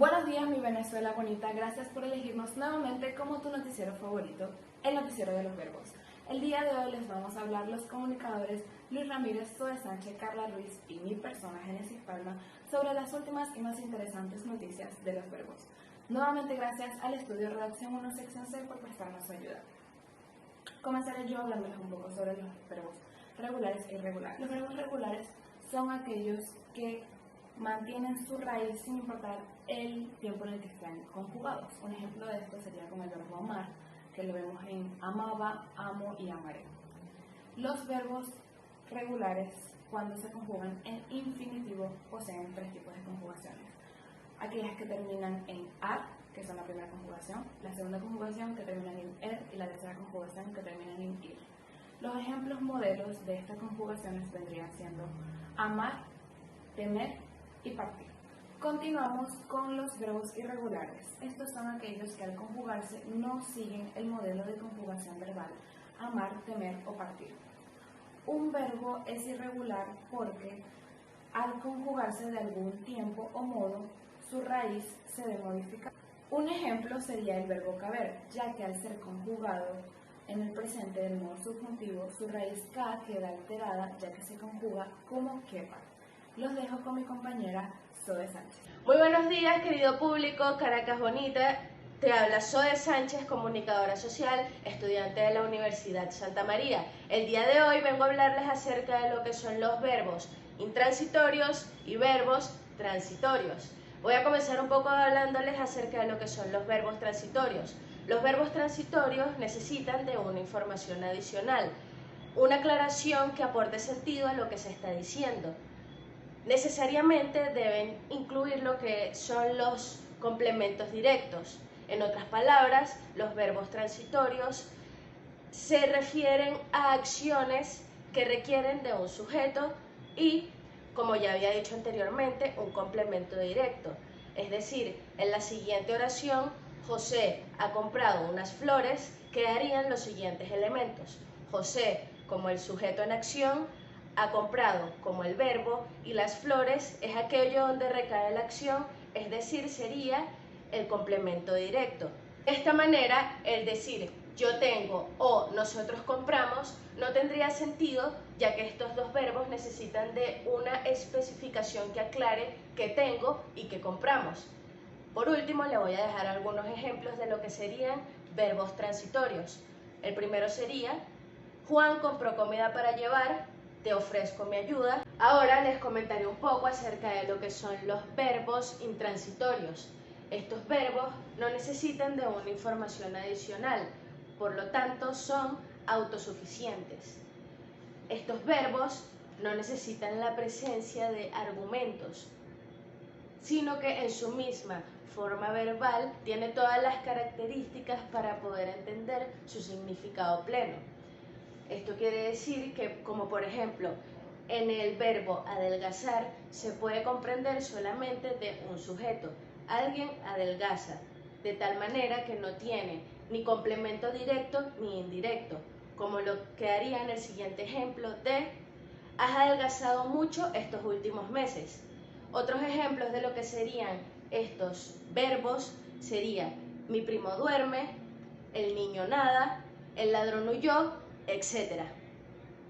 Buenos días, mi Venezuela bonita. Gracias por elegirnos nuevamente como tu noticiero favorito, el noticiero de los verbos. El día de hoy les vamos a hablar los comunicadores Luis Ramírez, Zoe Sánchez, Carla Ruiz y mi persona, Génesis Palma, sobre las últimas y más interesantes noticias de los verbos. Nuevamente gracias al estudio Redacción 1 Sección C por prestarnos su ayuda. Comenzaré yo hablándoles un poco sobre los verbos regulares e irregulares. Los verbos regulares son aquellos que mantienen su raíz sin importar el tiempo en el que estén conjugados. Un ejemplo de esto sería con el verbo amar, que lo vemos en amaba, amo y amaré. Los verbos regulares, cuando se conjugan en infinitivo, poseen tres tipos de conjugaciones. Aquellas que terminan en ar, que son la primera conjugación, la segunda conjugación que termina en er y la tercera conjugación que termina en ir. Los ejemplos modelos de estas conjugaciones vendrían siendo amar, temer y partir. Continuamos con los verbos irregulares. Estos son aquellos que al conjugarse no siguen el modelo de conjugación verbal amar, temer o partir. Un verbo es irregular porque al conjugarse de algún tiempo o modo, su raíz se debe modificar. Un ejemplo sería el verbo caber, ya que al ser conjugado en el presente del modo subjuntivo, su raíz K queda alterada ya que se conjuga como quepa. Los dejo con mi compañera Zoe Sánchez. Muy buenos días, querido público, Caracas Bonita. Te habla Zoe Sánchez, comunicadora social, estudiante de la Universidad Santa María. El día de hoy vengo a hablarles acerca de lo que son los verbos intransitorios y verbos transitorios. Voy a comenzar un poco hablándoles acerca de lo que son los verbos transitorios. Los verbos transitorios necesitan de una información adicional, una aclaración que aporte sentido a lo que se está diciendo. Necesariamente deben incluir lo que son los complementos directos. En otras palabras, los verbos transitorios se refieren a acciones que requieren de un sujeto y, como ya había dicho anteriormente, un complemento directo. Es decir, en la siguiente oración, José ha comprado unas flores, quedarían los siguientes elementos. José como el sujeto en acción, ha comprado como el verbo y las flores es aquello donde recae la acción, es decir, sería el complemento directo. De esta manera, el decir yo tengo o nosotros compramos no tendría sentido, ya que estos dos verbos necesitan de una especificación que aclare qué tengo y qué compramos. Por último, le voy a dejar algunos ejemplos de lo que serían verbos transitorios. El primero sería Juan compró comida para llevar, te ofrezco mi ayuda. Ahora les comentaré un poco acerca de lo que son los verbos intransitorios. Estos verbos no necesitan de una información adicional, por lo tanto son autosuficientes. Estos verbos no necesitan la presencia de argumentos, sino que en su misma forma verbal tiene todas las características para poder entender su significado pleno. Esto quiere decir que, como por ejemplo, en el verbo adelgazar se puede comprender solamente de un sujeto. Alguien adelgaza, de tal manera que no tiene ni complemento directo ni indirecto, como lo que haría en el siguiente ejemplo de has adelgazado mucho estos últimos meses. Otros ejemplos de lo que serían estos verbos sería mi primo duerme, el niño nada, el ladrón huyó, etc.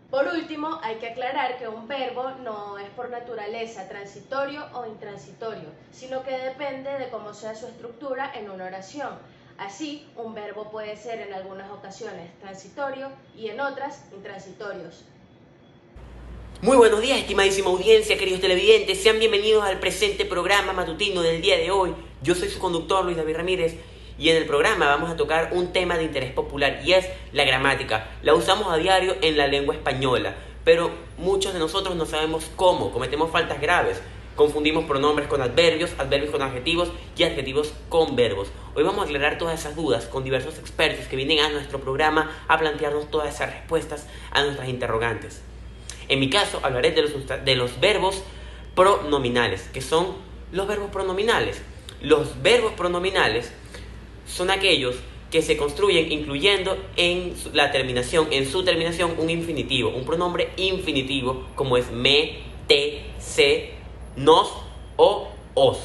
Por último, hay que aclarar que un verbo no es por naturaleza transitorio o intransitorio, sino que depende de cómo sea su estructura en una oración. Así, un verbo puede ser en algunas ocasiones transitorio y en otras intransitorios. Muy buenos días, estimadísima audiencia, queridos televidentes. Sean bienvenidos al presente programa matutino del día de hoy. Yo soy su conductor, Luis David Ramírez. Y en el programa vamos a tocar un tema de interés popular y es la gramática. La usamos a diario en la lengua española, pero muchos de nosotros no sabemos cómo, cometemos faltas graves. Confundimos pronombres con adverbios, adverbios con adjetivos y adjetivos con verbos. Hoy vamos a aclarar todas esas dudas con diversos expertos que vienen a nuestro programa a plantearnos todas esas respuestas a nuestras interrogantes. En mi caso hablaré de los verbos pronominales. ¿Qué son los verbos pronominales? Los verbos pronominales son aquellos que se construyen incluyendo en su terminación un infinitivo, un pronombre infinitivo como es me, te, se, nos o os.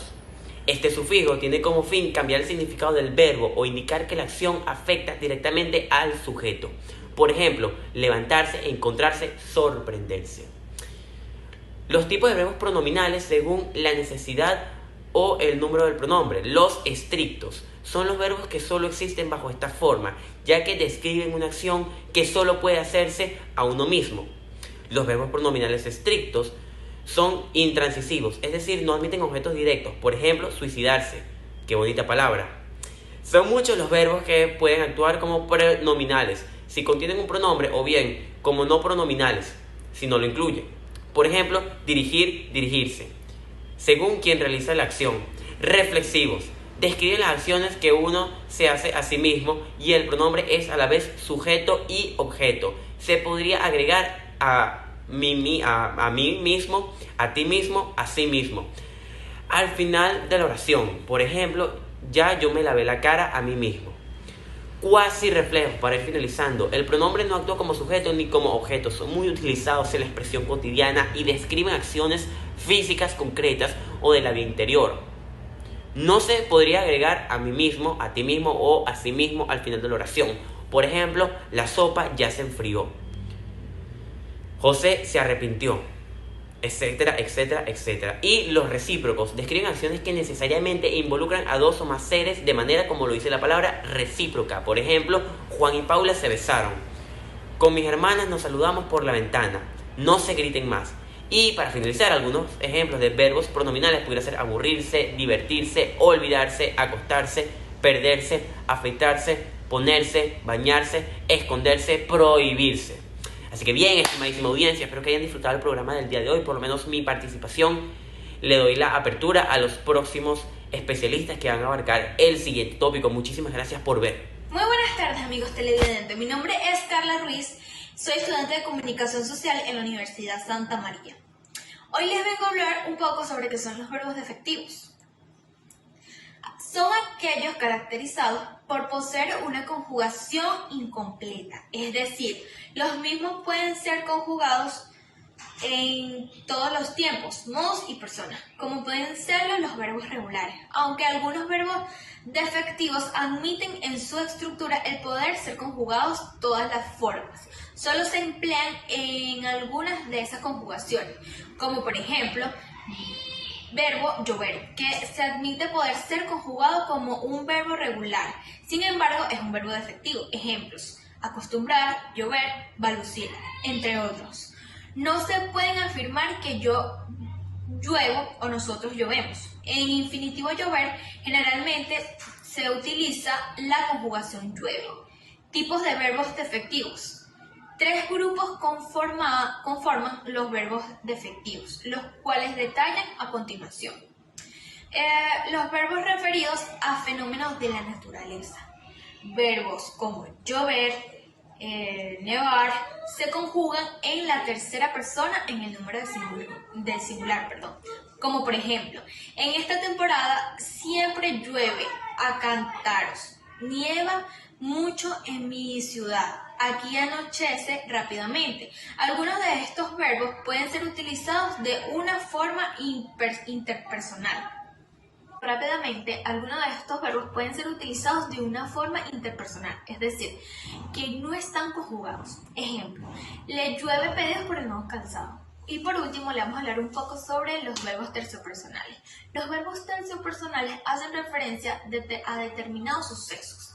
Este sufijo tiene como fin cambiar el significado del verbo o indicar que la acción afecta directamente al sujeto. Por ejemplo, levantarse, encontrarse, sorprenderse. Los tipos de verbos pronominales según la necesidad o el número del pronombre. Los estrictos son los verbos que solo existen bajo esta forma, ya que describen una acción que solo puede hacerse a uno mismo. Los verbos pronominales estrictos son intransitivos, es decir, no admiten objetos directos. Por ejemplo, suicidarse. Qué bonita palabra. Son muchos los verbos que pueden actuar como pronominales si contienen un pronombre, o bien como no pronominales si no lo incluyen. Por ejemplo, dirigir, dirigirse, según quien realiza la acción. Reflexivos describen las acciones que uno se hace a sí mismo y el pronombre es a la vez sujeto y objeto. Se podría agregar a mí mismo, a ti mismo, a sí mismo. Al final de la oración, por ejemplo, ya yo me lavé la cara a mí mismo. Cuasi reflejos, para ir finalizando. El pronombre no actúa como sujeto ni como objeto. Son muy utilizados en la expresión cotidiana y describen acciones físicas concretas o de la vida interior. No se podría agregar a mí mismo, a ti mismo o a sí mismo al final de la oración. Por ejemplo, la sopa ya se enfrió. José se arrepintió, etcétera, etcétera, etcétera. Y los recíprocos describen acciones que necesariamente involucran a dos o más seres de manera como lo dice la palabra recíproca. Por ejemplo, Juan y Paula se besaron. Con mis hermanas nos saludamos por la ventana. No se griten más. Y para finalizar, algunos ejemplos de verbos pronominales podría ser aburrirse, divertirse, olvidarse, acostarse, perderse, afeitarse, ponerse, bañarse, esconderse, prohibirse. Así que bien, estimadísima audiencia, espero que hayan disfrutado el programa del día de hoy, por lo menos mi participación. Le doy la apertura a los próximos especialistas que van a abarcar el siguiente tópico. Muchísimas gracias por ver. Muy buenas tardes, amigos televidentes. Mi nombre es Carla Ruiz, soy estudiante de Comunicación Social en la Universidad Santa María. Hoy les vengo a hablar un poco sobre qué son los verbos defectivos. Son aquellos caracterizados por poseer una conjugación incompleta, es decir, los mismos pueden ser conjugados en todos los tiempos, modos y personas, como pueden serlo los verbos regulares, aunque algunos verbos defectivos admiten en su estructura el poder ser conjugados todas las formas. Solo se emplean en algunas de esas conjugaciones, como por ejemplo, verbo llover, que se admite poder ser conjugado como un verbo regular, sin embargo es un verbo defectivo. Ejemplos: acostumbrar, llover, balucir, entre otros. No se pueden afirmar que yo lluevo o nosotros llovemos. En infinitivo llover generalmente se utiliza la conjugación llueve. Tipos de verbos defectivos. 3 grupos conforman los verbos defectivos, los cuales detallan a continuación. Los verbos referidos a fenómenos de la naturaleza. Verbos como llover, nevar, se conjugan en la tercera persona en el número del singular, como por ejemplo, en esta temporada siempre llueve a cantaros, nieva mucho en mi ciudad, aquí anochece rápidamente. Algunos de estos verbos pueden ser utilizados de una forma interpersonal. Rápidamente, algunos de estos verbos pueden ser utilizados de una forma interpersonal, es decir, que no están conjugados. Ejemplo: le llueve pedidos por el nuevo calzado. Y por último, le vamos a hablar un poco sobre los verbos terciopersonales. Los verbos terciopersonales hacen referencia a determinados sucesos.